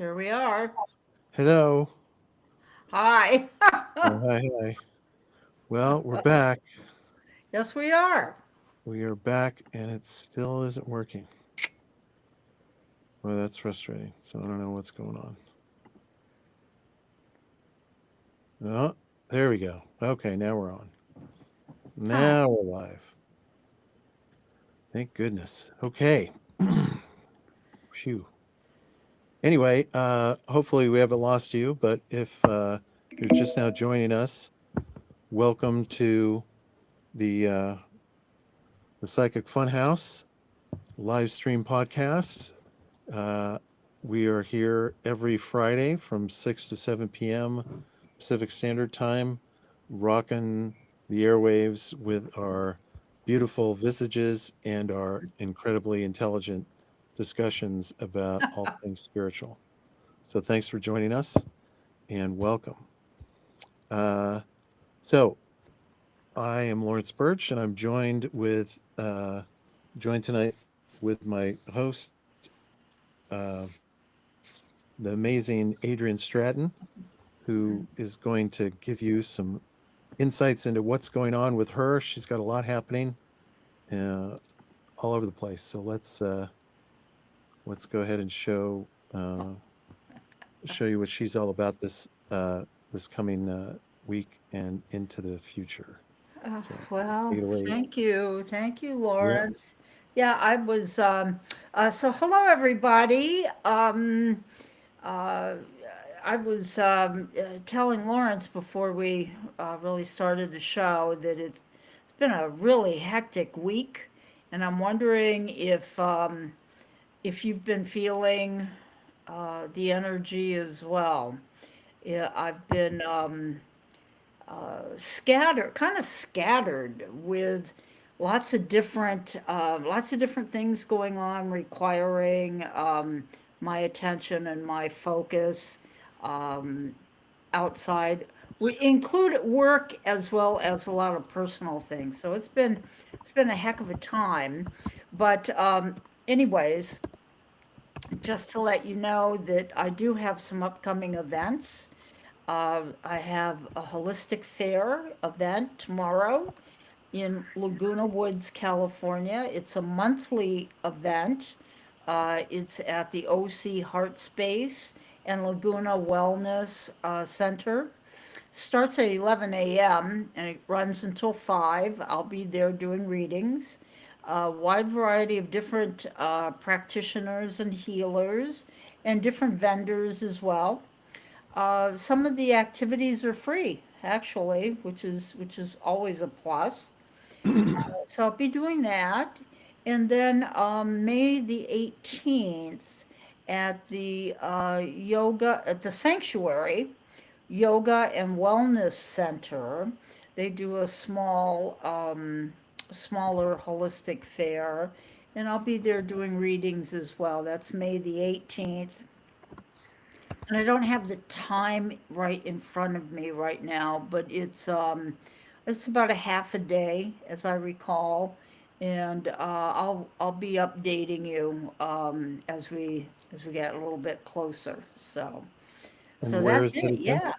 Here we are. Hello. Hi. Hi, hi. Well, we're back. Yes, we are. We are back, and it still isn't working. Well, that's frustrating. So I don't know what's going on. Oh, there we go. Okay, now we're on. Huh. Now we're live. Thank goodness. Okay. Phew. Anyway, hopefully we haven't lost you, but if you're just now joining us, welcome to the the Psychic Funhouse live stream podcast. Uh, we are here every Friday from 6 to 7 p.m. Pacific Standard Time, rocking the airwaves with our beautiful visages and our incredibly intelligent discussions about all things spiritual. So, thanks for joining us and welcome. Uh, so, I am Lawrence Birch, and I'm joined tonight with my host, uh, the amazing Adrian Stratton, who is going to give you some insights into what's going on with her. She's got a lot happening uh, all over the place. So let's go ahead and show you what she's all about this coming week and into the future. So take Well, it away. thank you. Thank you, Yeah. Lawrence. Yeah, I was. So, hello, everybody. Uh, I was telling Lawrence before we really started the show that it's been a really hectic week, and I'm wondering if you've been feeling the energy as well. Yeah, I've been scattered, kind of scattered with lots of different things going on, requiring my attention and my focus um, outside. We include work as well as a lot of personal things. So it's been a heck of a time. But anyways, just to let you know that I do have some upcoming events. I have a holistic fair event tomorrow in Laguna Woods, California. It's a monthly event. It's at the OC Heart Space and Laguna Wellness Center. Starts at 11 a.m. and it runs until 5. I'll be there doing readings. A wide variety of different practitioners and healers and different vendors as well. Some of the activities are free, actually, which is always a plus. So I'll be doing that, and then May the 18th at the yoga at the sanctuary yoga and wellness center. They do a smaller holistic fair, and I'll be there doing readings as well. That's May the 18th. And I don't have the time right in front of me right now, but it's about a half a day, as I recall, and I'll be updating you as we get a little bit closer. So And where that's is it it. again? Yeah,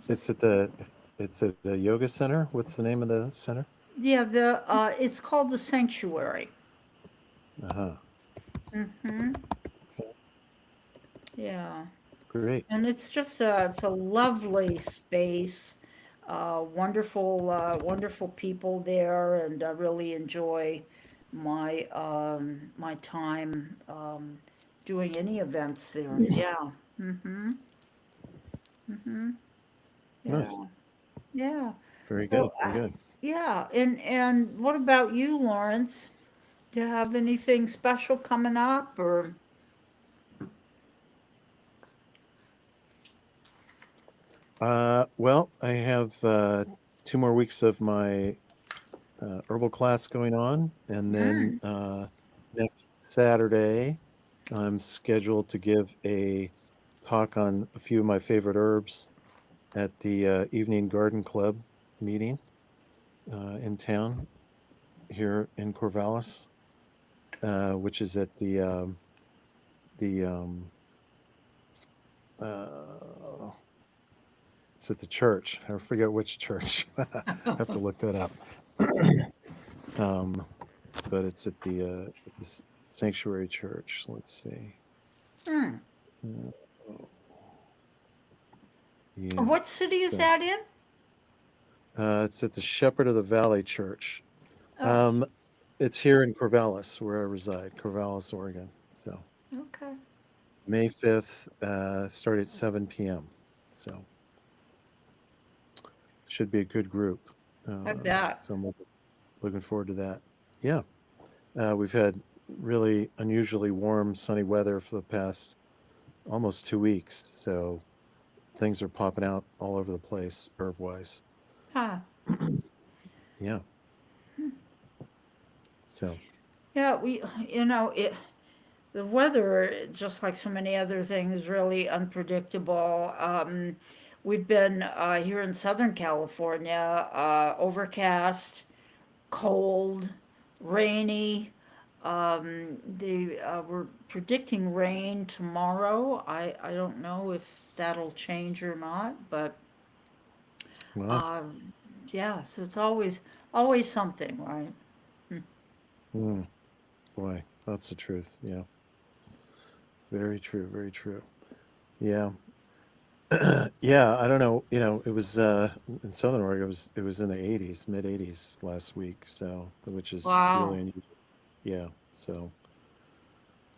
It's just at the yoga center. What's the name of the center? yeah. It's called the Sanctuary. Uh-huh. Hmm. Yeah. Great. And it's a lovely space, wonderful people there, and I really enjoy my time doing any events there. Yeah. Mm-hmm. Mm-hmm. Yeah. Nice. Yeah. Very good. So Very good. yeah. And what about you, Lawrence? Do you have anything special coming up or? Well, I have 2 more weeks of my herbal class going on, and then Mm, next Saturday, I'm scheduled to give a talk on a few of my favorite herbs at the Evening Garden Club meeting in town here in Corvallis, which is at the Uh, it's at the church. I forget which church. I have to look that up. Um, but it's at the sanctuary church. Let's see. Hmm. Uh, yeah. What city is So that in? it's at the Shepherd of the Valley Church. Oh, Um, it's here in Corvallis, where I reside, Corvallis, Oregon. So okay. May 5th, start at 7 p.m. So should be a good group. I bet. So I'm looking forward to that. Yeah. We've had really unusually warm, sunny weather for the past almost 2 weeks. So things are popping out all over the place, herb wise. Huh. Yeah. So Yeah, the weather, just like so many other things, really unpredictable. We've been here in Southern California, overcast, cold, rainy. We're predicting rain tomorrow. I don't know if that'll change or not, but well, um, yeah. So it's always something, right? mm, boy, that's the truth. Yeah. Very true. Very true. Yeah. Yeah, I don't know. It was in Southern Oregon. It was in the 80s, mid 80s last week. So, which is really Wow, unusual. Yeah. So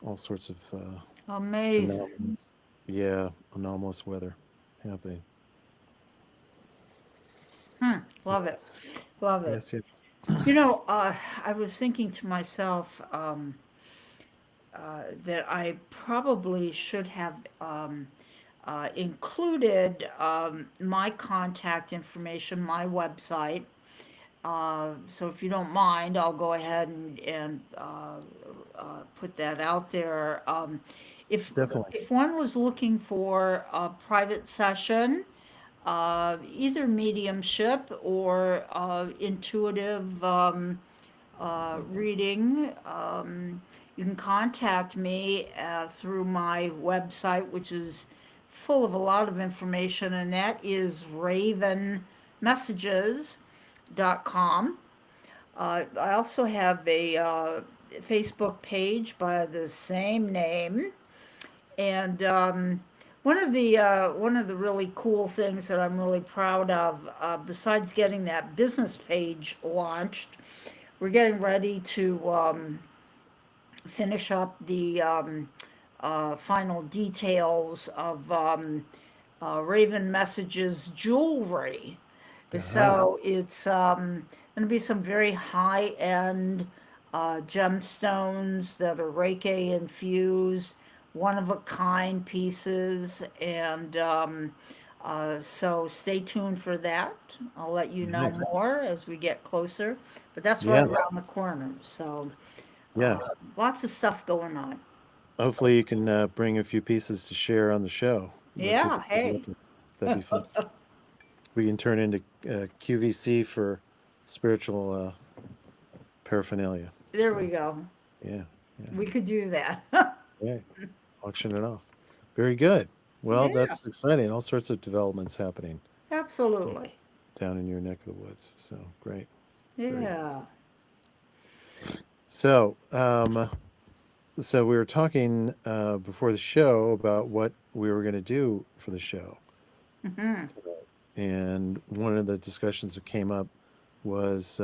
all sorts of amazing. anomalous, yeah, anomalous weather happening. Hmm, love it, Yes. love it. Yes. Yes. You know, I was thinking to myself that I probably should have included my contact information, my website. So if you don't mind, I'll go ahead and put that out there. If Definitely. if one was looking for a private session, either mediumship or intuitive reading, you can contact me through my website, which is full of a lot of information, and that is ravenmessages.com. I also have a Facebook page by the same name, and one of the really cool things that I'm really proud of, besides getting that business page launched, we're getting ready to finish up the final details of Raven Messages jewelry. Uh-huh. So it's going to be some very high end gemstones that are Reiki infused, one of a kind pieces. And so stay tuned for that. I'll let you know Nice. more as we get closer. But that's right Yeah. around the corner. So Yeah. lots of stuff going on. Hopefully you can bring a few pieces to share on the show. Let Yeah, people take a look hey, at. That'd be fun. We can turn into QVC for spiritual paraphernalia. there we So go. yeah, yeah, We could do that. right. Auction it off. Very good. Well, Yeah, that's exciting. All sorts of developments happening absolutely. down in your neck of the woods. So great. Very good. Yeah. So, so we were talking before the show about what we were going to do for the show Hmm. today, and one of the discussions that came up was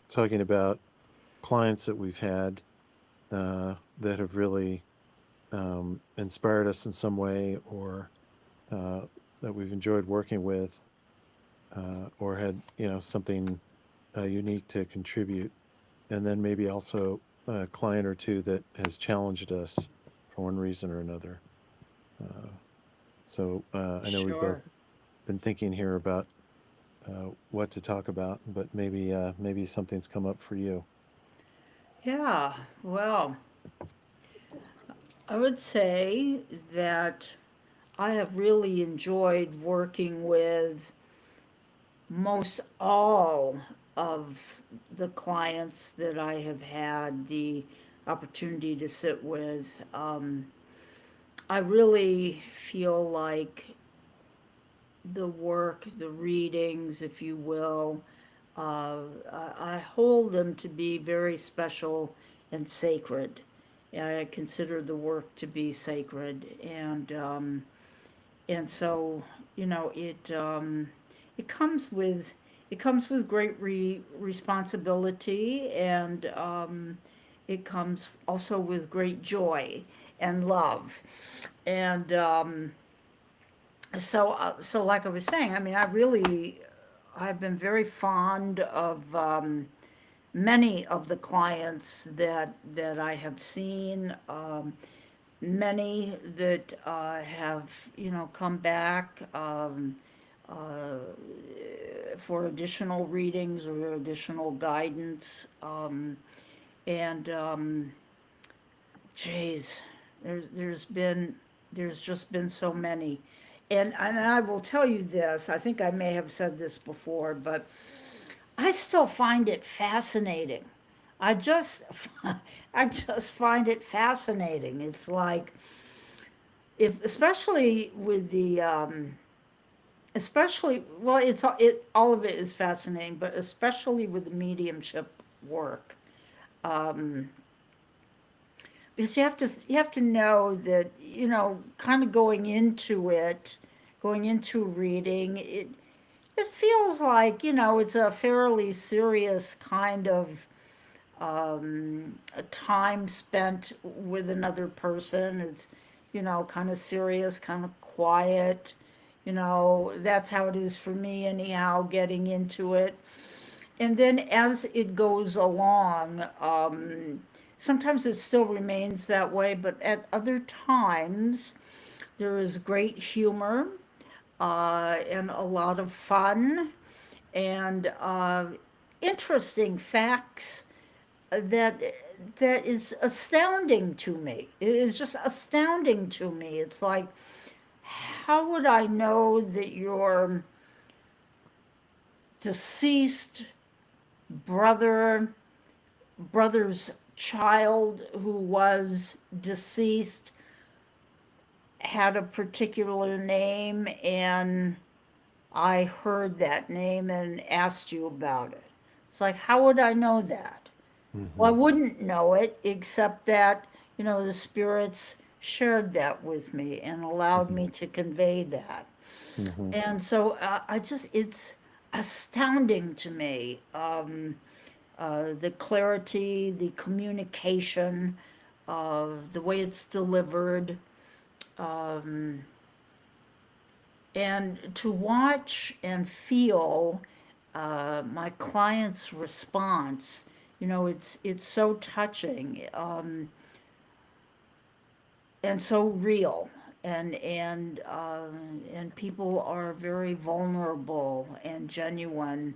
talking about clients that we've had that have really inspired us in some way, or uh, that we've enjoyed working with, or had something unique to contribute, and then maybe also a client or two that has challenged us for one reason or another. Uh, so I know we've both Sure. been thinking here about what to talk about, but maybe something's come up for you. Yeah. Well, I would say that I have really enjoyed working with most all of the clients that I have had the opportunity to sit with. I really feel like the work, the readings, if you will, I hold them to be very special and sacred. I consider the work to be sacred, and so it comes with great responsibility, and it comes also with great joy and love, and so like I was saying, I mean, I've been very fond of many of the clients that I have seen, many that have come back uh, for additional readings or additional guidance, and geez, there's just been so many. And I will tell you this, I think I may have said this before, but I still find it fascinating. I just I just find it fascinating. It's like, if especially with the especially, well, it all of it is fascinating, but especially with the mediumship work. Um, because you have to know that, kind of going into reading, it feels like, it's a fairly serious kind of a time spent with another person. It's, kind of serious, kind of quiet. That's how it is for me, anyhow, getting into it. And then as it goes along, sometimes it still remains that way, but at other times, there is great humor and a lot of fun and interesting facts that is astounding to me. It is just astounding to me. It's like, how would I know that your deceased brother brother's child who was deceased had a particular name, and I heard that name and asked you about it? It's like, how would I know that? Well, I Mm-hmm. wouldn't know it except that, the spirits shared that with me and allowed Mm-hmm. me to convey that. Mm-hmm. And so it's astounding to me, the clarity, the communication, the way it's delivered, um, and to watch and feel my client's response. It's so touching, and so real, and people are very vulnerable and genuine,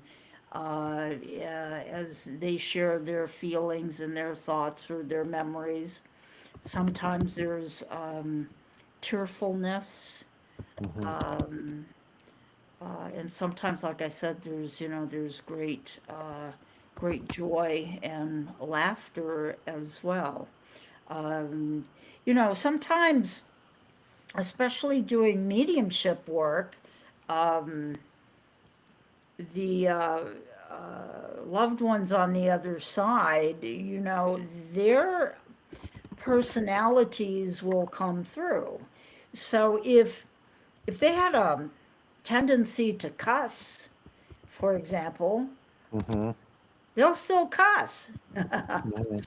as they share their feelings and their thoughts or their memories. Sometimes there's tearfulness, Mm-hmm. um, and sometimes, like I said, there's great joy and laughter as well. Um, Sometimes, especially doing mediumship work, um, the loved ones on the other side, their personalities will come through. So if they had a tendency to cuss, for example, Mm-hmm. they'll still cuss. Yeah.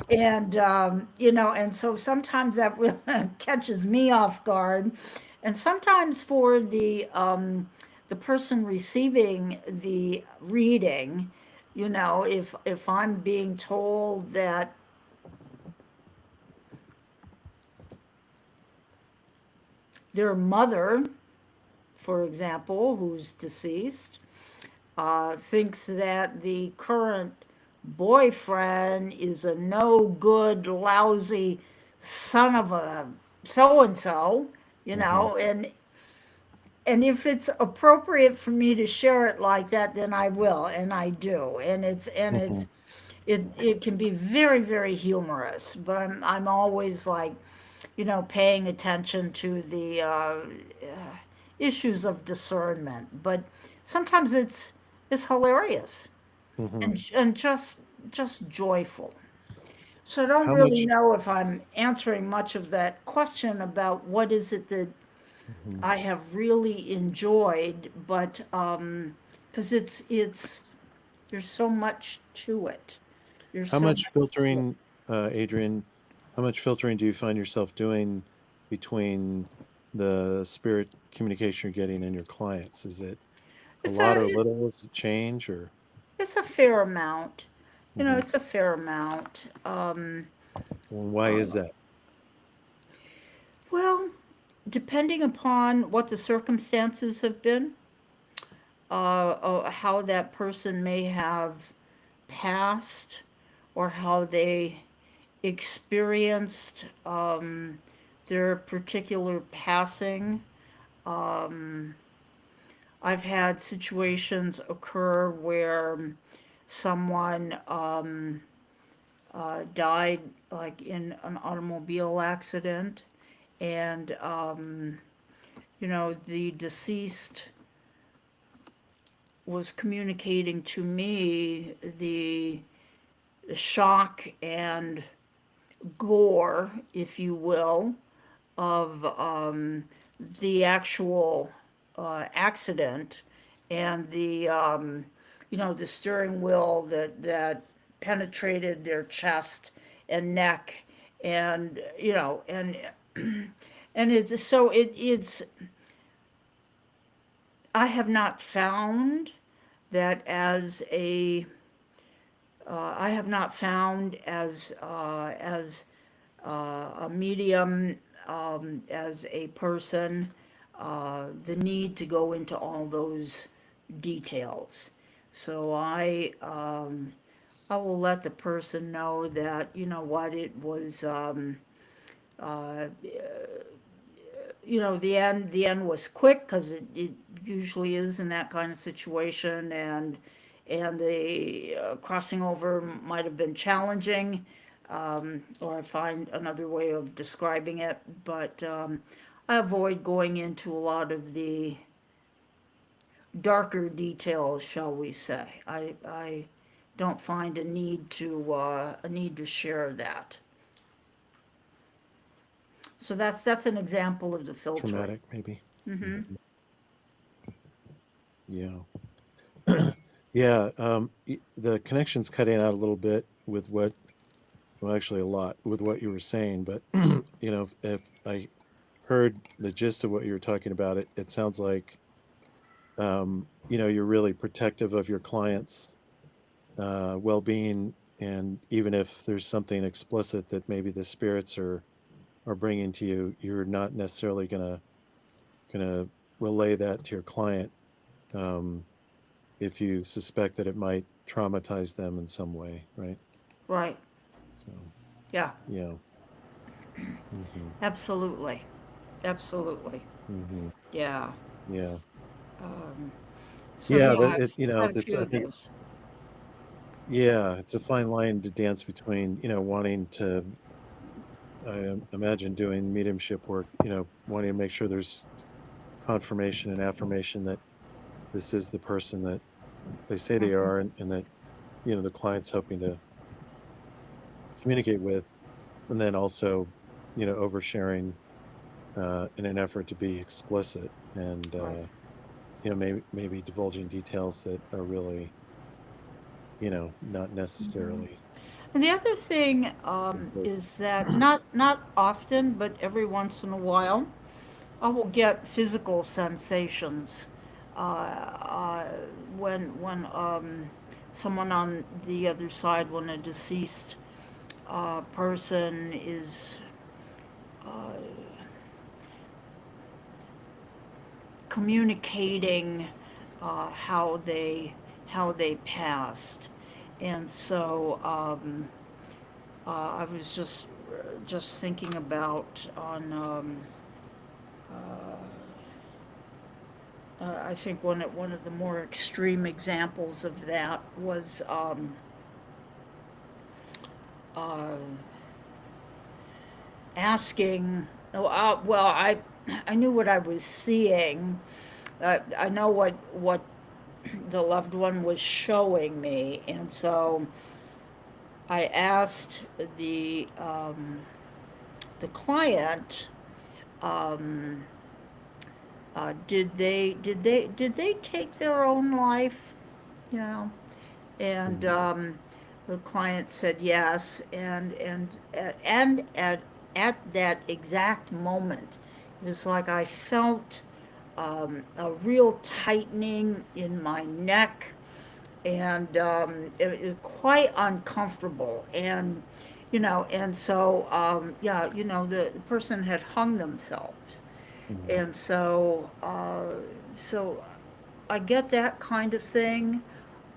And so sometimes that really catches me off guard. And sometimes for the person receiving the reading, if I'm being told that their mother, for example, who's deceased, thinks that the current boyfriend is a no good, lousy son of a so and so, Mm-hmm. and if it's appropriate for me to share it like that, then I will, and I do, Mm-hmm. it can be very, very humorous, but I'm always like, paying attention to the issues of discernment. But sometimes it's hilarious Hmm. and just joyful. So I don't How really much? know if I'm answering much of that question about what is it that Mhm. I have really enjoyed, but because it's there's so much to it. There's How so much much to it. filtering, Adrian? How much filtering do you find yourself doing between the spirit communication you're getting and your clients? Is it a It's lot a or it, little? Is it change or? it's a fair amount. Mhm. It's a fair amount. Well, why is Uh, that? well, depending upon what the circumstances have been, how that person may have passed, or how they experienced their particular passing. Um, I've had situations occur where someone died, like in an automobile accident, and the deceased was communicating to me the shock and gore, if you will, of the actual accident, and the steering wheel that penetrated their chest and neck, and and it's I have not found that as a I have not found as a medium, as a person, the need to go into all those details. So I will let the person know that, what, it was, uh, the end was quick, because it usually is in that kind of situation, and the crossing over might have been challenging, or I find another way of describing it, but I avoid going into a lot of the darker details, shall we say. I don't find a need to share that. So that's an example of the filtering. Traumatic, maybe. Mm-hmm. Mhm. Yeah. Yeah. The connection's cutting out a little bit with what, well, actually a lot with what you were saying, but if I heard the gist of what you were talking about, it sounds like you're really protective of your clients' well-being, and even if there's something explicit that maybe the spirits are bringing to you, you're not necessarily gonna relay that to your client, um, if you suspect that it might traumatize them in some way, right? Right. So Yeah. yeah. Hmm. Absolutely. Absolutely. Hmm. Yeah. Yeah. Um, so Yeah, yeah, that I've it, had a it's, few I of think, those. yeah, it's a fine line to dance between, wanting to, imagine doing mediumship work, wanting to make sure there's confirmation and affirmation that this is the person that they say they Mhm. are, and that, the client's hoping to communicate with, and then also, oversharing, in an effort to be explicit, and, Right. maybe divulging details that are really, not necessarily And the other thing important. is that not often, but every once in a while, I will get physical sensations when someone on the other side, when a deceased person is communicating how they passed, and so I was just thinking about on I think one of the more extreme examples of that was uh, asking, oh, well, I knew what I was seeing. I know what the loved one was showing me, and so I asked the client, um, did they take their own life? You know, and Mhm. the client said yes, and at that exact moment, it was like I felt a real tightening in my neck, and it quite uncomfortable, and so yeah, the person had hung themselves, Mhm. and so I get that kind of thing.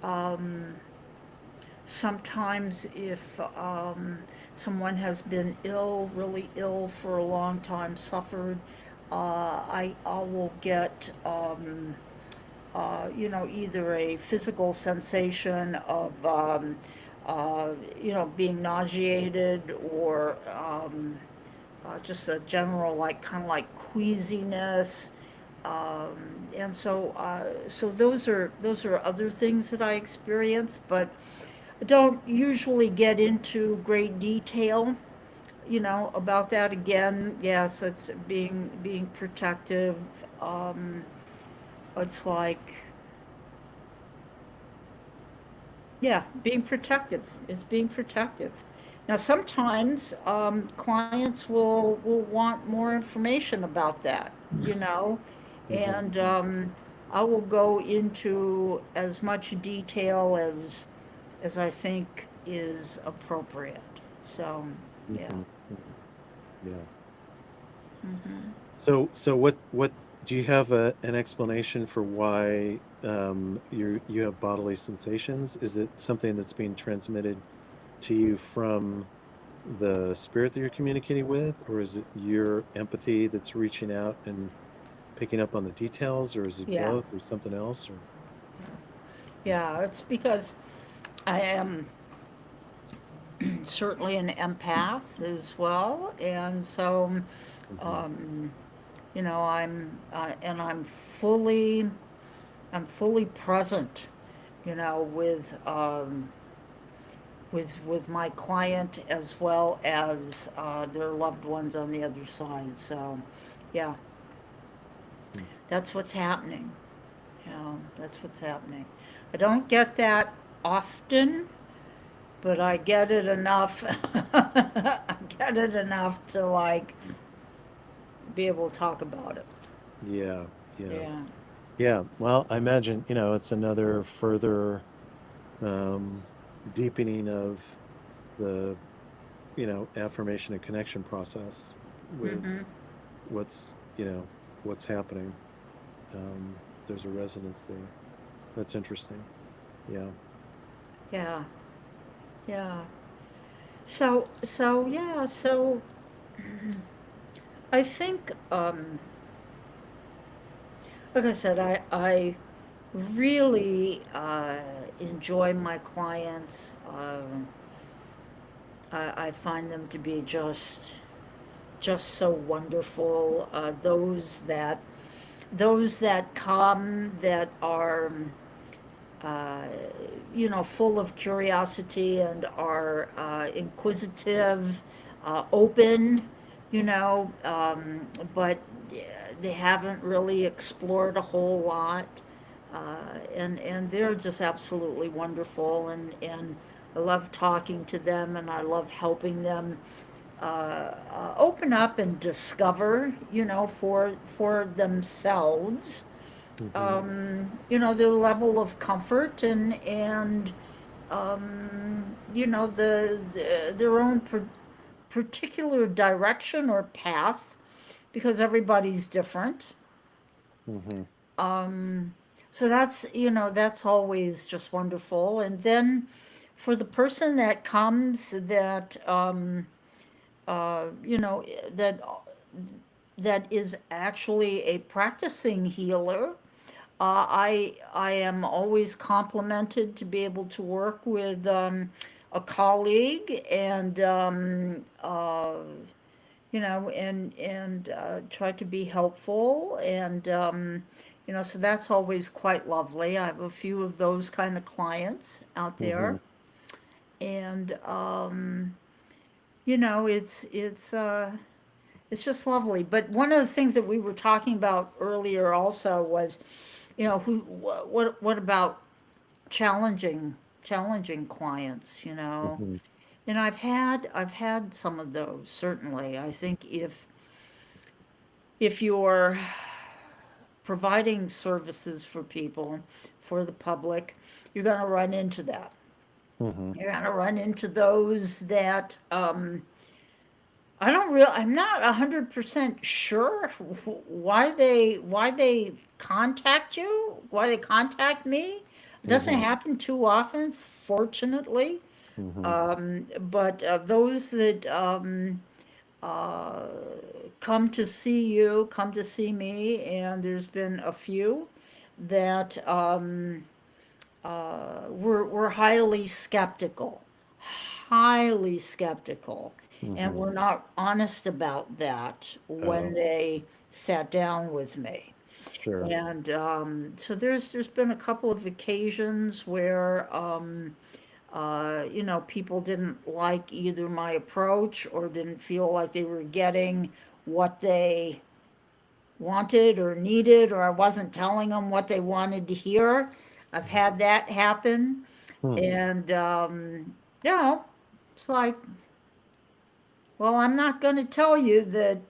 Um, Sometimes, if someone has been ill, really ill for a long time, suffered, I will get either a physical sensation of uh, being nauseated, or just a general, like, kind of like queasiness. And so those are other things that I experience, but I don't usually get into great detail, about that. Again, yes, it's being protective. Um, it's like, yeah, being protective is being protective. Now, sometimes clients will want more information about that, you know, Mhm. and I will go into as much detail as I think is appropriate. So, yeah. Mhm. Mhm. Yeah. Hmm. So what do you have an explanation for why you have bodily sensations? Is it something that's being transmitted to you from the spirit that you're communicating with, or is it your empathy that's reaching out and picking up on the details, or is it Yeah. both, or something else, or Yeah, it's because I am certainly an empath as well, and so Mhm. um, I'm fully present, with my client, as well as their loved ones on the other side. So, yeah, Mhm. that's what's happening. That's what's happening. I don't get that often, but I get it enough. I get it enough to, like, be able to talk about it. Yeah, yeah, Yeah. yeah. Well, I imagine, it's another further um, deepening of the, affirmation and connection process with Mm-hmm. what's, what's happening. If there's a resonance there. That's interesting. Yeah. Yeah. Yeah. So yeah. So I think, like I said, I really enjoy my clients. I find them to be just so wonderful. Those that come, that are uh, full of curiosity, and are inquisitive, open, but they haven't really explored a whole lot. And they're just absolutely wonderful, and I love talking to them, and I love helping them open up and discover, for themselves, Hmm. their level of comfort, and their own particular direction or path, because everybody's different. Hmm. So that's always just wonderful. And then, for the person that comes, you know that that is actually a practicing healer. I am always complimented to be able to work with a colleague, and try to be helpful, and so that's always quite lovely. I have a few of those kind of clients out Mm-hmm. there, and you know, it's just lovely. But one of the things that we were talking about earlier also was, what about challenging clients, Mm-hmm. and I've had some of those, certainly. I think if you're providing services for people, for the public, you're going to run into that. Mm-hmm. You're going to run into those that I'm not 100% sure why they contact you, why they contact me. It doesn't Mm-hmm. happen too often, fortunately. Mm-hmm. But those that uh, come to see me, and there's been a few that we're highly skeptical, highly skeptical, and Mm-hmm. we're not honest about that when Oh, they sat down with me. sure. And so there's been a couple of occasions where people didn't like either my approach or didn't feel like they were getting what they wanted or needed, or I wasn't telling them what they wanted to hear. I've had that happen. Hmm. And, it's like, well, I'm not going to tell you that,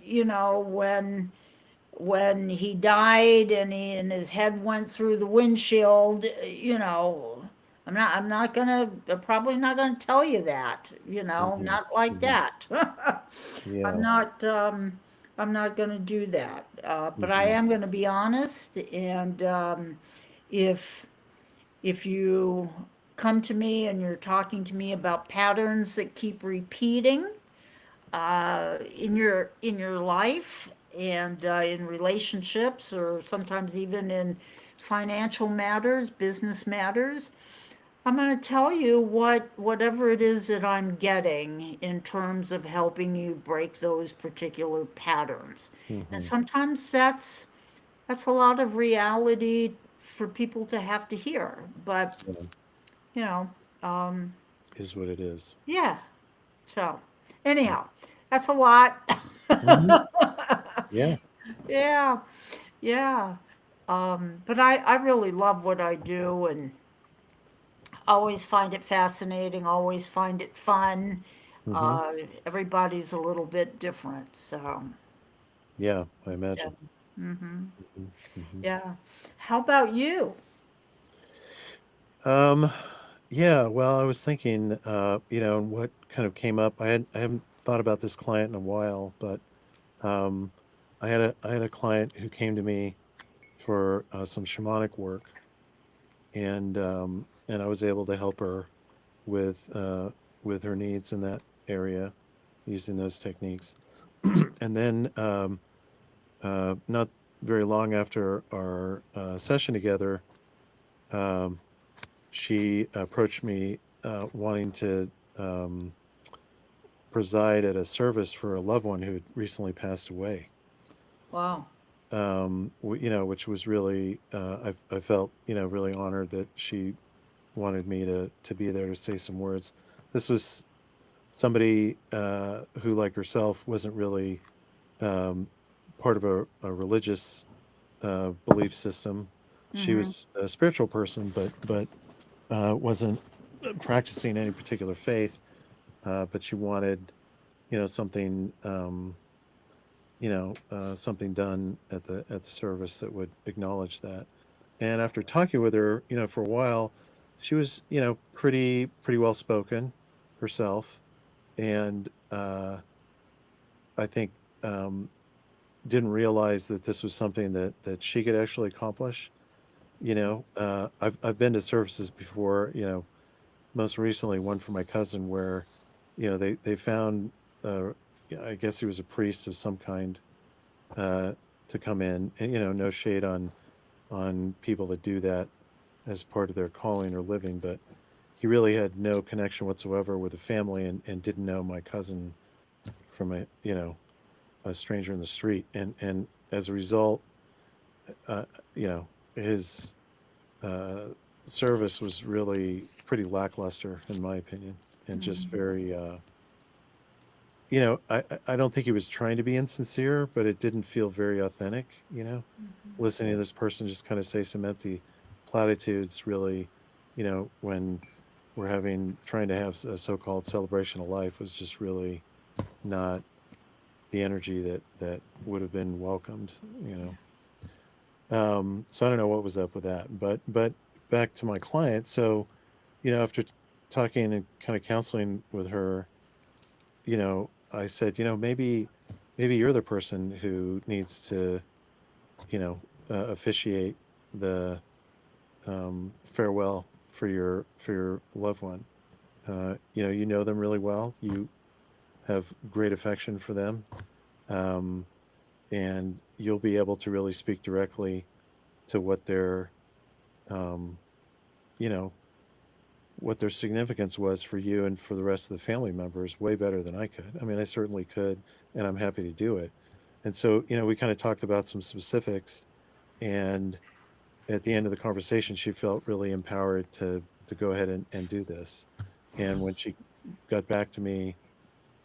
when he died and his head went through the windshield, I'm probably not gonna tell you that, Mm-hmm. not like Mm-hmm. that. I'm Yeah. not, I'm not gonna do that, but I Mm-hmm. am gonna be honest, and, if, if you come to me and you're talking to me about patterns that keep repeating, in your life, and in relationships, or sometimes even in financial matters, business matters, I'm going to tell you whatever it is that I'm getting in terms of helping you break those particular patterns. And Mm-hmm. sometimes that's a lot of reality for people to have to hear. But, Yeah. you know, um, Is what it is. yeah. So, anyhow, that's a lot. Mm-hmm. Yeah. Yeah, yeah. But I really love what I do, and always find it fascinating, always find it fun. Mm-hmm. Uh, everybody's a little bit different, so Yeah, I yeah. imagine. Hmm. Mm-hmm. Yeah. How about you? Um, yeah, well, I was thinking, and what kind of came up. I haven't thought about this client in a while, but um, I had a client who came to me for some shamanic work, and I was able to help her with her needs in that area using those techniques. And then not very long after our session together, um, she approached me wanting to preside at a service for a loved one who had recently passed away. Wow. Which was really I felt really honored that she wanted me to be there to say some words. This was somebody who, like herself, wasn't really um, part of a religious belief system. She Mm-hmm. was a spiritual person, but wasn't practicing any particular faith. But she wanted, something, something done at the service that would acknowledge that. And after talking with her, for a while, she was, pretty well spoken herself, and I think didn't realize that this was something that she could actually accomplish. I've been to services before. Most recently one for my cousin where, they found, I guess he was a priest of some kind, uh, to come in, and no shade on people that do that as part of their calling or living, but he really had no connection whatsoever with the family, and didn't know my cousin from a, a stranger in the street, and as a result, uh, you know, his uh, service was really pretty lackluster, in my opinion, and just very, I don't think he was trying to be insincere, but it didn't feel very authentic, listening to this person just kind of say some empty platitudes, really, when we're trying to have a so-called celebration of life was just really not the energy that would have been welcomed, you know. So I don't know what was up with that, but back to my client. So, after talking and kind of counseling with her, I said, maybe you're the person who needs to, officiate the farewell for your loved one. You know them really well. You have great affection for them, um, and you'll be able to really speak directly to um, you know, what their significance was for you and for the rest of the family members way better than I could. I mean, I certainly could, and I'm happy to do it. And so, we kind of talked about some specifics, and at the end of the conversation, she felt really empowered to go ahead and do this. And when she got back to me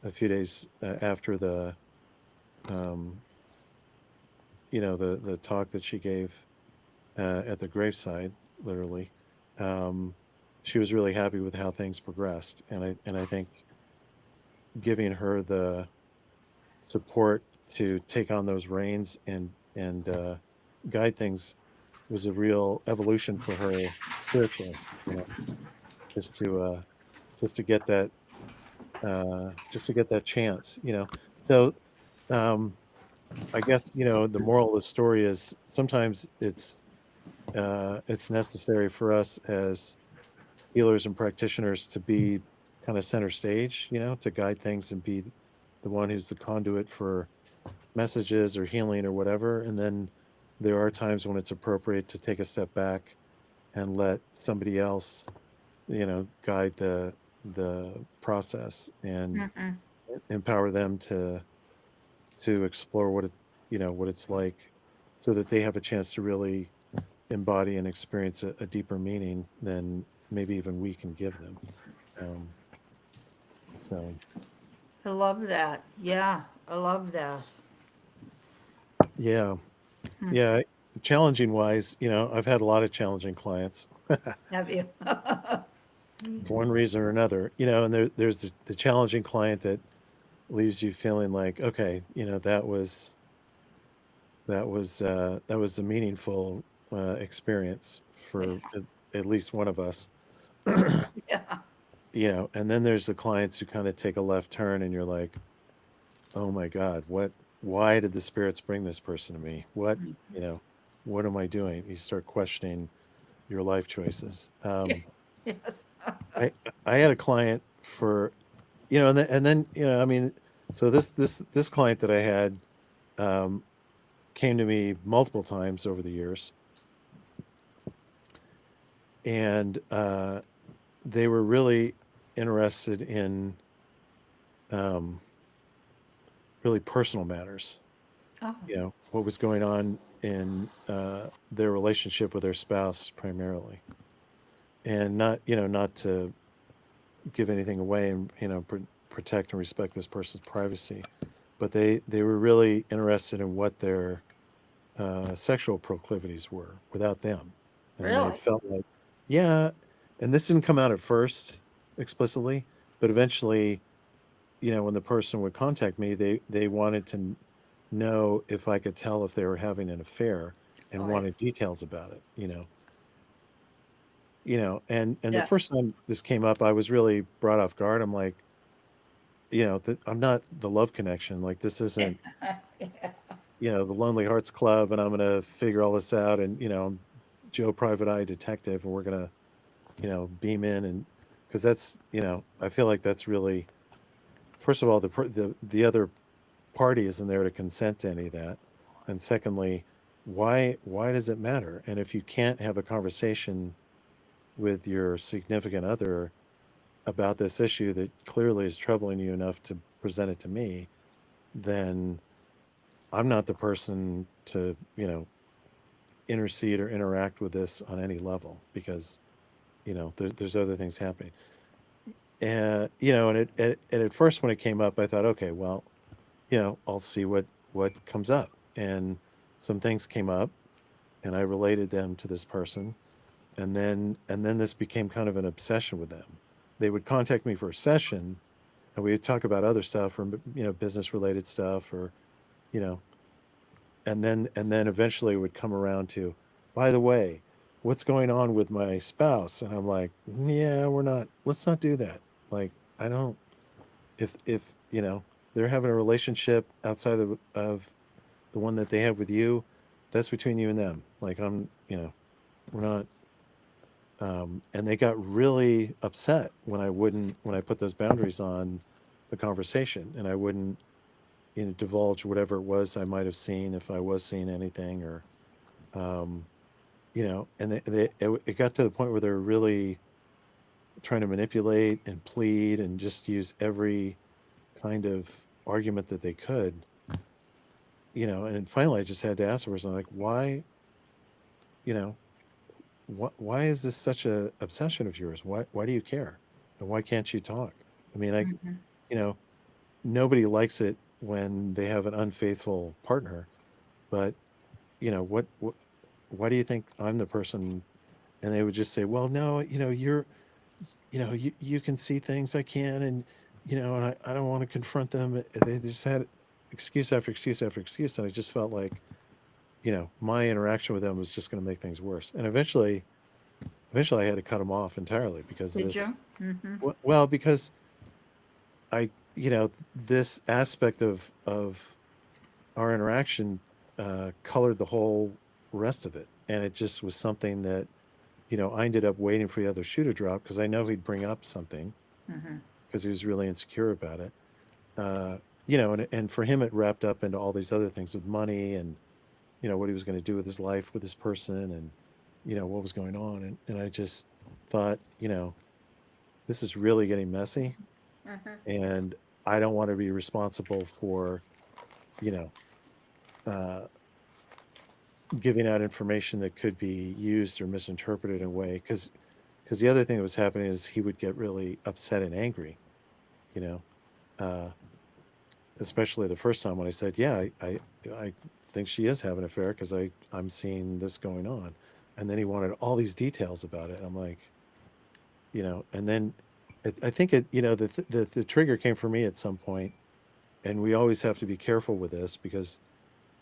a few days after um, the talk that she gave at the graveside, literally, um, she was really happy with how things progressed. And I think giving her the support to take on those reins and guide things was a real evolution for her spiritually. You know, just to uh, just to get that just to get that chance. So um, I guess the moral of the story is sometimes it's necessary for us as healers and practitioners to be kind of center stage, to guide things and be the one who's the conduit for messages or healing or whatever. And then there are times when it's appropriate to take a step back and let somebody else, guide the process and Mhm. empower them to explore what it's like, so that they have a chance to really embody and experience a deeper meaning than maybe even we can give them. Um, so I love that. Yeah, I love that. yeah, yeah. Challenging wise, I've had a lot of challenging clients Have you? for one reason or another, and there's the challenging client that leaves you feeling like, okay, that was a meaningful experience for at least one of us. Yeah. And then there's the clients who kind of take a left turn and you're like, oh my God, why did the spirits bring this person to me? What am I doing? You start questioning your life choices. Yes. I, I had a client for, and then, I mean, so this client that I had, um, came to me multiple times over the years, and they were really interested in um, really personal matters. Oh, What was going on in their relationship with their spouse primarily, and not to give anything away and protect and respect this person's privacy, but they were really interested in what their sexual proclivities were without them. And they really? felt like, yeah, and this didn't come out at first explicitly, but eventually, when the person would contact me, they wanted to know if I could tell if they were having an affair and Oh, yeah. wanted details about it, and the Yeah. first time this came up, I was really brought off guard. I'm like, I'm not the love connection. Like, this isn't, the Lonely Hearts Club, and I'm gonna figure all this out, and I'm Joe Private Eye Detective, and we're gonna, beam in, and because that's, I feel like that's really, first of all, the other party isn't there to consent to any of that, and secondly, why does it matter? And if you can't have a conversation with your significant other about this issue that clearly is troubling you enough to present it to me, then I'm not the person to, intercede or interact with this on any level because, there's other things happening. And, and at first when it came up, I thought, okay, well, I'll see what comes up. And some things came up and I related them to this person. And then this became kind of an obsession with them. They would contact me for a session and we would talk about other stuff or, business related stuff or, you know, and then eventually it would come around to, by the way, what's going on with my spouse? And I'm like, yeah, let's not do that. Like, I don't, if, they're having a relationship outside of the one that they have with you, that's between you and them. Like, we're not, and they got really upset when I put those boundaries on the conversation and I wouldn't, divulge whatever it was I might have seen if I was seeing anything or, um, and it got to the point where they were really trying to manipulate and plead and just use every kind of argument that they could, and then finally I just had to ask the person, like, why, you know, why is this such a obsession of yours? Why do you care? And why can't you talk? I mean, Mhm. you know, nobody likes it when they have an unfaithful partner, but, what why do you think I'm the person? And they would just say, well, no, you can see things I can, and and I don't want to confront them. They just had excuse after excuse after excuse, and I just felt like my interaction with them was just going to make things worse. And eventually, I had to cut them off entirely because Did you? Hmm. well, because I this aspect of our interaction colored the whole rest of it, and it just was something that I ended up waiting for the other shoe to drop because I know he'd bring up something Hmm. because he was really insecure about it. Uh, and for him, it wrapped up into all these other things with money and what he was going to do with his life with this person and what was going on. And I just thought, this is really getting messy, Hmm. and I don't want to be responsible for you know uh, giving out information that could be used or misinterpreted in a way because the other thing that was happening is he would get really upset and angry, you know, uh, especially the first time when I said, yeah, I think she is having an affair because I'm seeing this going on. And then he wanted all these details about it. And I'm like, and then I think the trigger came for me at some point, and we always have to be careful with this because,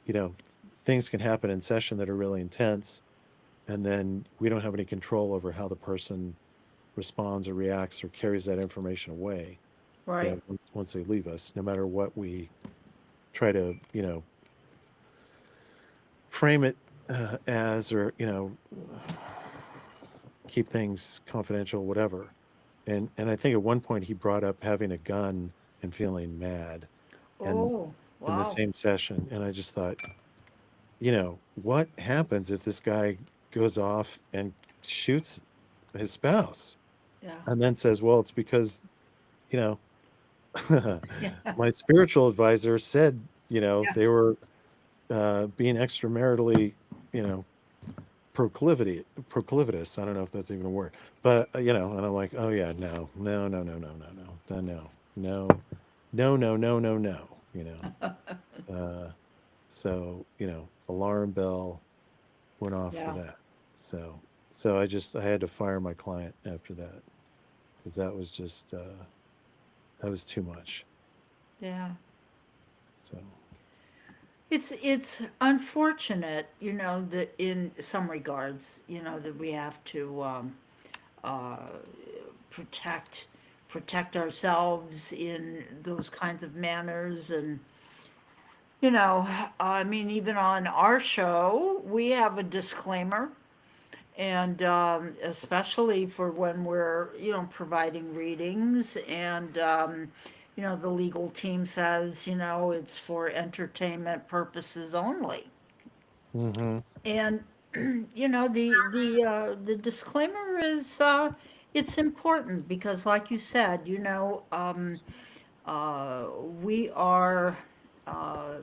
you know, things can happen in session that are really intense. And then we don't have any control over how the person responds or reacts or carries that information away, Right. once they leave us, no matter what we try to, frame it as, or, keep things confidential, whatever. And I think at one point he brought up having a gun and feeling mad and Oh, in the wow. same session. And I just thought, what happens if this guy goes off and shoots his spouse Yeah. and then says, well, it's because, you know, Yeah. my spiritual advisor said, Yeah. they were being extramaritally, you know, proclivitous. I don't know if that's even a word, but and I'm like, oh yeah, no, no, no, no, no, no, no, no, no, no, no, no, no, no, Uh, so alarm bell went off for Yeah. that. So I had to fire my client after that because that was too much. Yeah. So It's unfortunate, that in some regards, that we have to uh, protect protect ourselves in those kinds of manners. And I mean, even on our show we have a disclaimer, and especially for when we're providing readings, and the legal team says it's for entertainment purposes only. hmm And the disclaimer is, it's important because, like you said, uh, we are.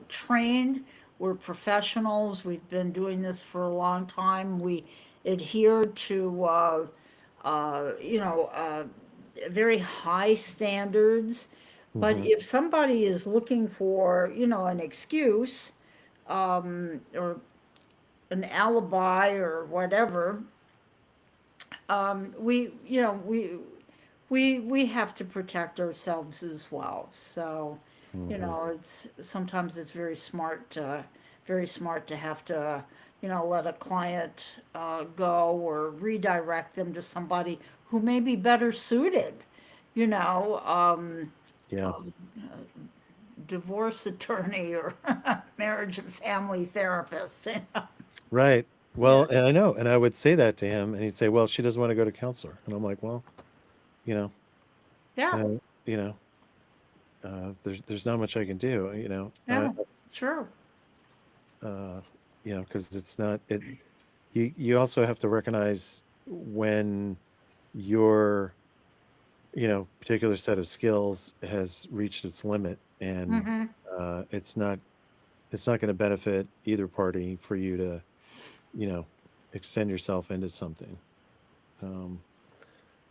trained. We're professionals. We've been doing this for a long time. We adhere to, very high standards. But Hmm. if somebody is looking for, an excuse or an alibi or whatever, we have to protect ourselves as well. So, Hmm. it's sometimes it's very smart to have to, let a client go or redirect them to somebody who may be better suited. You know, Yeah. divorce attorney or marriage and family therapist. Right. Yeah. Well, and I know, and I would say that to him, and he'd say, "Well, she doesn't want to go to counselor," and I'm like, "Well, you know, Yeah. uh, you know, there's not much I can do, Yeah. Sure. uh, because it's not it. You also have to recognize when your particular set of skills has reached its limit, and Mm-hmm. it's not going to benefit either party for you to you know extend yourself into something. Um,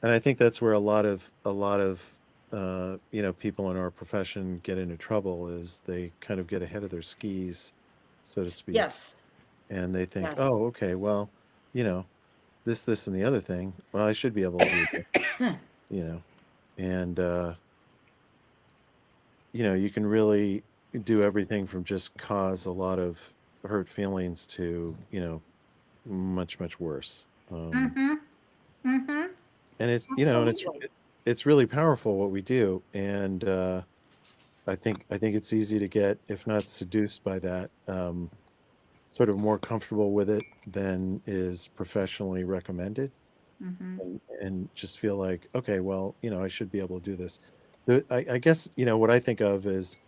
and I think that's where a lot of people in our profession get into trouble is they kind of get ahead of their skis, so to speak, Yes. and they think, Yes. oh, okay, well, you know, this and the other thing, well, I should be able to do this, you know, and you can really do everything from just cause a lot of hurt feelings to much much worse. Mm-hmm. Mm-hmm. And Absolutely. it's really powerful what we do, and I think it's easy to get, if not seduced by that, sort of more comfortable with it than is professionally recommended, Mm-hmm. and just feel like, okay, well, I should be able to do this. I guess what I think of is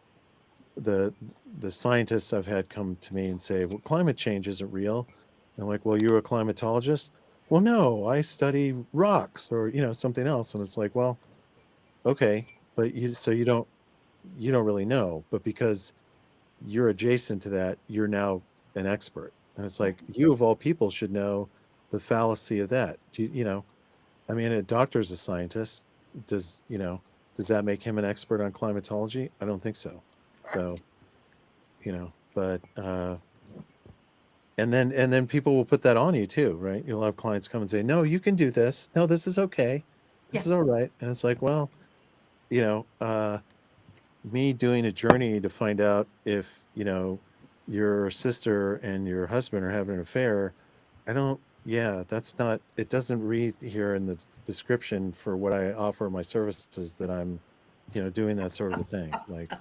the the scientists I've had come to me and say, well, climate change isn't real. And I'm like, well, you're a climatologist? Well, no, I study rocks or something else. And it's like, well, okay, but you don't really know, but because you're adjacent to that, you're now an expert. And it's like, you of all people should know the fallacy of that. I mean, a doctor's a scientist. Does that make him an expert on climatology? I don't think so. So, but and then people will put that on you too, right? You'll have clients come and say, "No, you can do this. No, this is okay. Yeah. This is all right." And it's like, well, you know, uh me doing a journey to find out if your sister and your husband are having an affair, I don't yeah, that's not it doesn't read here in the description for what I offer my services that I'm doing that sort of a thing. Like,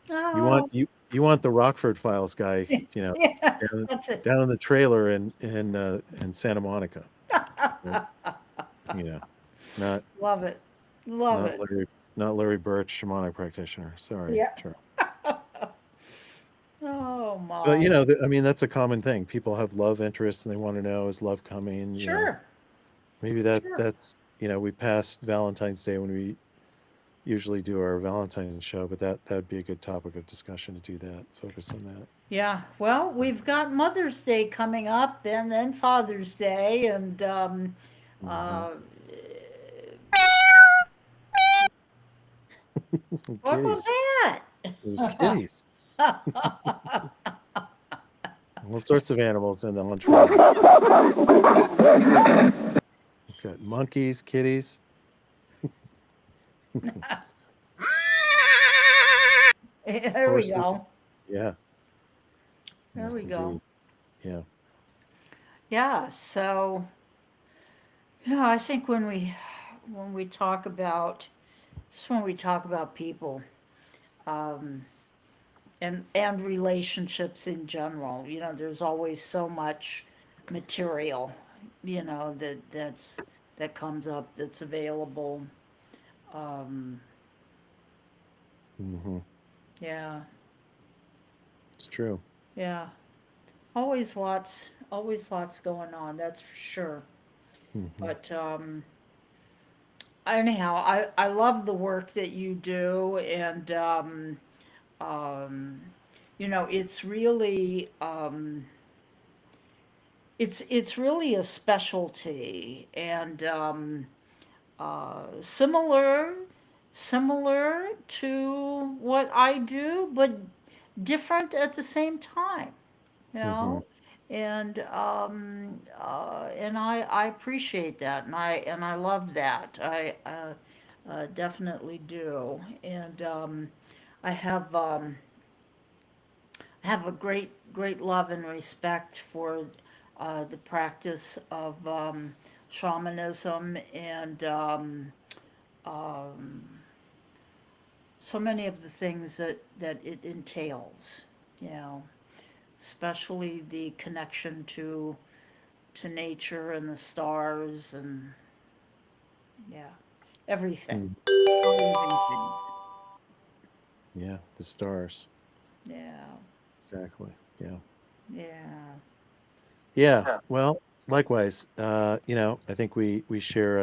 you want Oh, you want the Rockford Files guy, yeah. down That's it. down in the trailer in Santa Monica, right? you know not Love it. Love not it. Larry Birch, shamanic practitioner. Sorry, Yeah. Charles. Oh But my. I mean, that's a common thing. People have love interests and they want to know, is love coming? Sure. Maybe Sure. that's we passed Valentine's Day when we usually do our Valentine's show, but that'd be a good topic of discussion to do that. Focus on that. Yeah. Well, we've got Mother's Day coming up and then Father's Day and Hmm. uh what was Kitties. that? It was kitties. All sorts of animals in on trailers. We've got monkeys, kitties, There we horses. go. Yeah. There Yes, we go. indeed. Yeah. Yeah, so I think when we talk about just when we talk about people and relationships in general, there's always so much material, that comes up that's available. Um, Hmm. yeah, It's true. yeah. Always lots going on, that's for sure. Hmm. But anyhow, I love the work that you do, and um, it's really it's really a specialty, and similar to what I do, but different at the same time. You Mm-hmm. know, and I appreciate that, and I love that. I definitely do, and I have a great love and respect for the practice of shamanism, and um, so many of the things that it entails. You know, especially the connection to nature and the stars, and yeah, everything, Mm. all living things. Yeah, the stars. Yeah, Exactly. Yeah. yeah, Yeah. Well, likewise. I think we share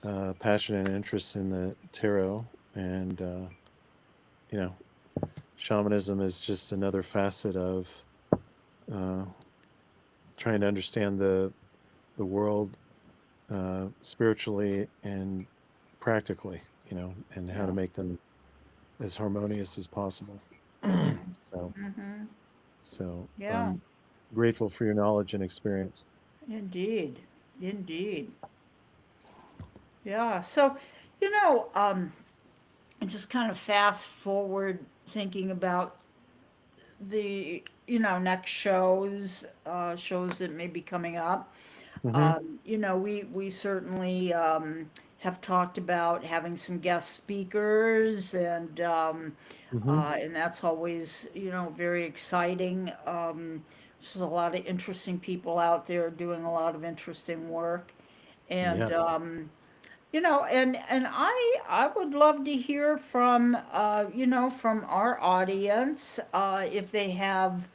a passion and interest in the tarot, and you know, shamanism is just another facet of uh, trying to understand the world spiritually and practically. And how to yeah. make them as harmonious as possible. so, Mm-hmm. so Yeah, I'm grateful for your knowledge and experience. indeed, indeed. Yeah. So, and just kind of fast forward thinking about the next shows that may be coming up. Hmm. We certainly have talked about having some guest speakers, Hmm. and that's always very exciting. There's a lot of interesting people out there doing a lot of interesting work, and Yes. I would love to hear from from our audience, if they have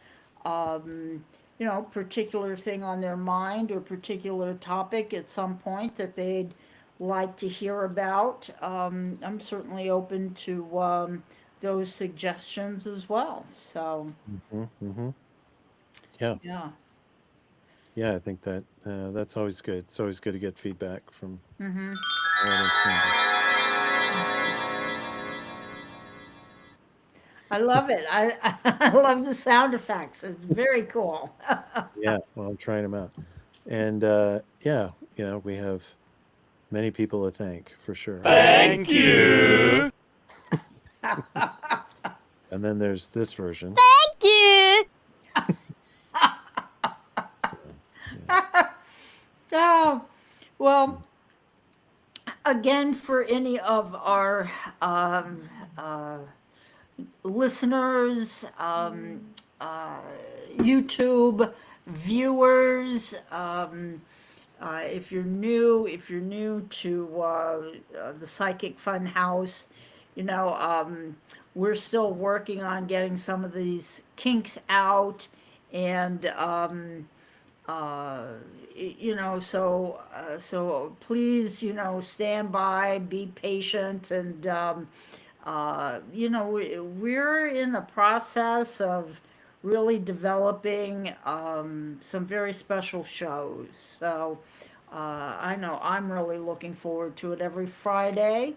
particular thing on their mind, or particular topic at some point that they'd like to hear about. I'm certainly open to those suggestions as well. So Hmm. Hmm. Yeah. yeah. Yeah. I think that that's always good. It's always good to get feedback from Mm-hmm. audience members. I love it. I love the sound effects. It's very cool. Yeah. Well, I'm trying them out. And yeah, we have many people to thank for sure. Thank you. And then there's this version. Thank you. So, yeah. Oh, well, again, for any of our um, uh, listeners, uh, YouTube viewers, if you're new to the Psychic Fun House, you know, um, we're still working on getting some of these kinks out, and uh, so please, stand by, be patient, and we're in the process of really developing some very special shows. So I know I'm really looking forward to it. Every Friday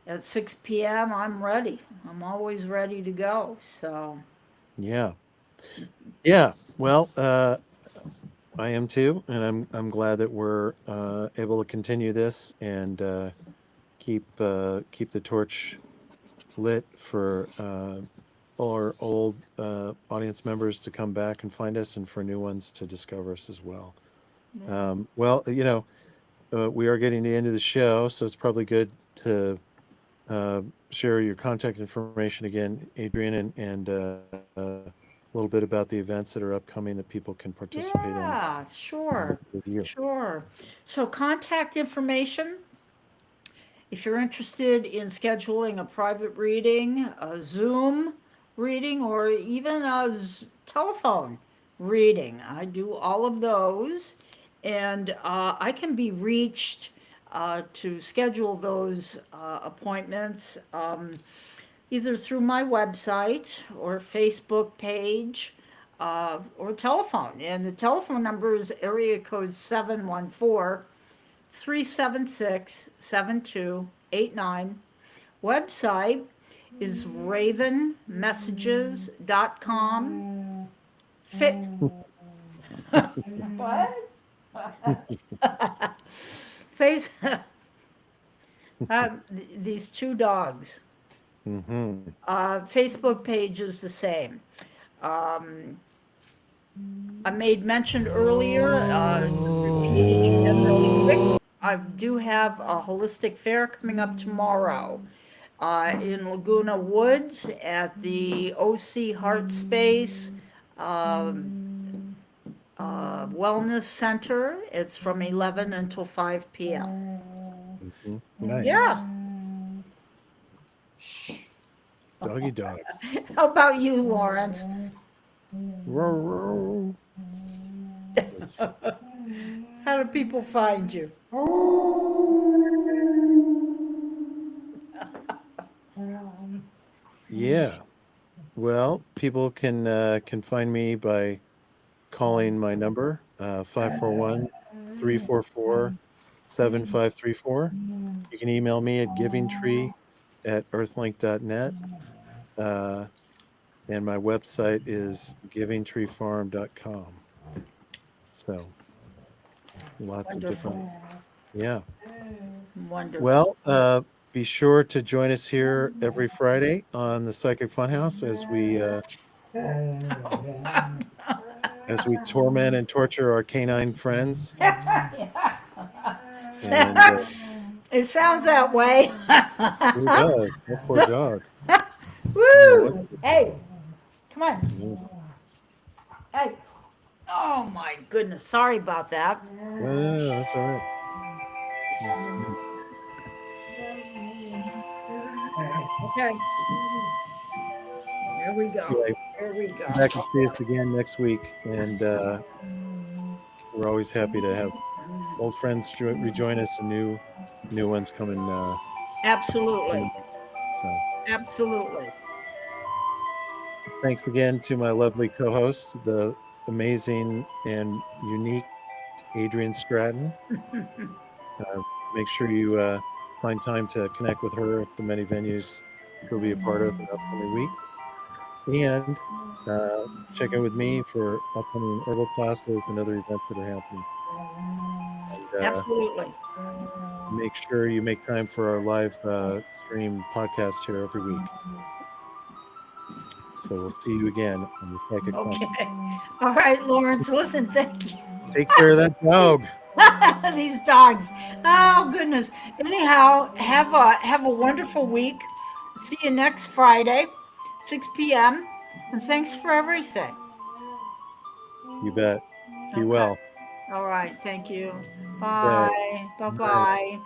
at 6 p.m., I'm ready. I'm always ready to go. So, Yeah. Yeah. Well, I am too, and I'm glad that we're able to continue this and keep the torch lit for all our old audience members to come back and find us, and for new ones to discover us as well. yeah. Well, we are getting to the end of the show, so it's probably good to share your contact information again, Adrian, and a little bit about the events that are upcoming that people can participate in Yeah, sure, with you. sure. So, contact information, if you're interested in scheduling a private reading, a Zoom reading, or even a telephone reading, I do all of those. And I can be reached to schedule those appointments. either through my website or Facebook page or telephone. And the telephone number is area code 714-376-7289. Website is ravenmessages.com. What? Face these two dogs. Mm-hmm. Facebook page is the same. Um, I made mention earlier, just repeating again really quick. I do have a holistic fair coming up tomorrow in Laguna Woods at the OC Heart Space Wellness Center. It's from 11 until 5 p.m. Mm-hmm. Nice. Yeah. Doggy dogs. How about you, Lawrence? Row, row. That's fun. How do people find you? Yeah. Well, people can find me by calling my number 541-344-7534. You can email me at givingtree@earthlink.net. Uh, and my website is givingtreefarm.com. So lots of different. Wonderful. Yeah. Wonderful. Well, be sure to join us here every Friday on the Psychic Funhouse as we torment and torture our canine friends. And It sounds that way. who does? That poor dog. Woo! Hey, come on. Yeah. Hey. Oh my goodness. Sorry about that. Yeah, that's all right. That's fine. Okay. Here we go. Anyway, Here we go. come back and see us again next week. And we're always happy to have old friends rejoin us and new ones coming. Absolutely. So Absolutely. thanks again to my lovely co-host, the amazing and unique Adrian Stratton. Make sure you find time to connect with her at the many venues she'll be a part of in upcoming weeks. And check in with me for upcoming herbal classes and other events that are happening. And Absolutely. make sure you make time for our live stream podcast here every week. So we'll see you again on the Psychic Fun. Okay. All right, Lawrence. Listen, thank you. Take care of that dog. These dogs. Oh goodness. Anyhow, have a wonderful week. See you next Friday, 6 p.m. And thanks for everything. You bet. Be Okay. well. All right. Thank you. Bye. Bye. Bye.